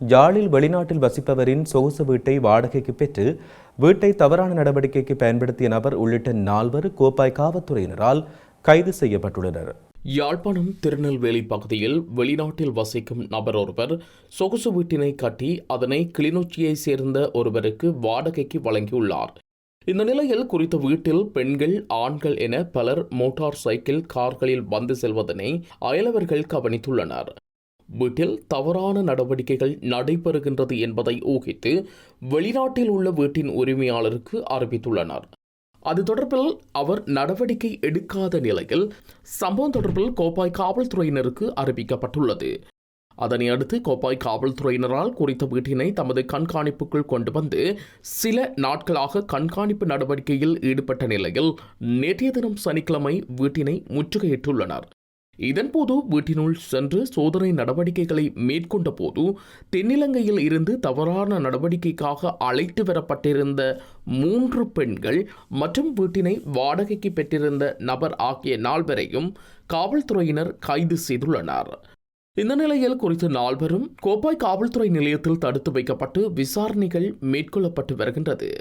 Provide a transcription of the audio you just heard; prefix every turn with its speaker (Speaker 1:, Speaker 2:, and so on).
Speaker 1: யாழில் வெளிநாட்டில் வசிப்பவரின் சொகுசு வீட்டை வாடகைக்கு பெற்று வீட்டை தவறான நடவடிக்கைக்கு பயன்படுத்திய நபர் உள்ளிட்ட 4 கோப்பாய் காவல்துறையினரால் கைது செய்யப்பட்டுள்ளனர்.
Speaker 2: யாழ்ப்பாணம் திருநெல்வேலி பகுதியில் வெளிநாட்டில் வசிக்கும் நபர் ஒருவர் சொகுசு வீட்டினை கட்டி அதனை கிளிநொச்சியை சேர்ந்த ஒருவருக்கு வாடகைக்கு வழங்கியுள்ளார். இந்த நிலையில் குறித்த வீட்டில் பெண்கள், ஆண்கள் என பலர் மோட்டார் சைக்கிள், கார்களில் வந்து செல்வதனை அயலவர்கள் கவனித்துள்ளனர். வீட்டில் தவறான நடவடிக்கைகள் நடைபெறுகின்றது என்பதை ஊகித்து வெளிநாட்டில் உள்ள வீட்டின் உரிமையாளருக்கு அறிவித்துள்ளனர். அது தொடர்பில் அவர் நடவடிக்கை எடுக்காத நிலையில் சம்பவம் தொடர்பில் கோப்பாய் காவல்துறையினருக்கு அறிவிக்கப்பட்டுள்ளது. அதனை அடுத்து கோப்பாய் காவல்துறையினரால் குறித்த வீட்டினை தமது கண்காணிப்புக்குள் கொண்டு வந்து சில நாட்களாக கண்காணிப்பு நடவடிக்கையில் ஈடுபட்ட நிலையில் நேற்றைய தினம் சனிக்கிழமை வீட்டினை முற்றுகையிட்டுள்ளனர். இதன்போது வீட்டினுள் சென்று சோதனை நடவடிக்கைகளை மேற்கொண்ட போது தென்னிலங்கையில் இருந்து தவறான நடவடிக்கைக்காக அழைத்து வரப்பட்டிருந்த 3 பெண்கள் மற்றும் வீட்டினை வாடகைக்கு பெற்றிருந்த நபர் ஆகிய 4 காவல்துறையினர் கைது செய்துள்ளனர். இந்த நிலையில் குறித்த 4 கோப்பாய் காவல்துறை நிலையத்தில் தடுத்து வைக்கப்பட்டு விசாரணைகள் மேற்கொள்ளப்பட்டு வருகின்றது.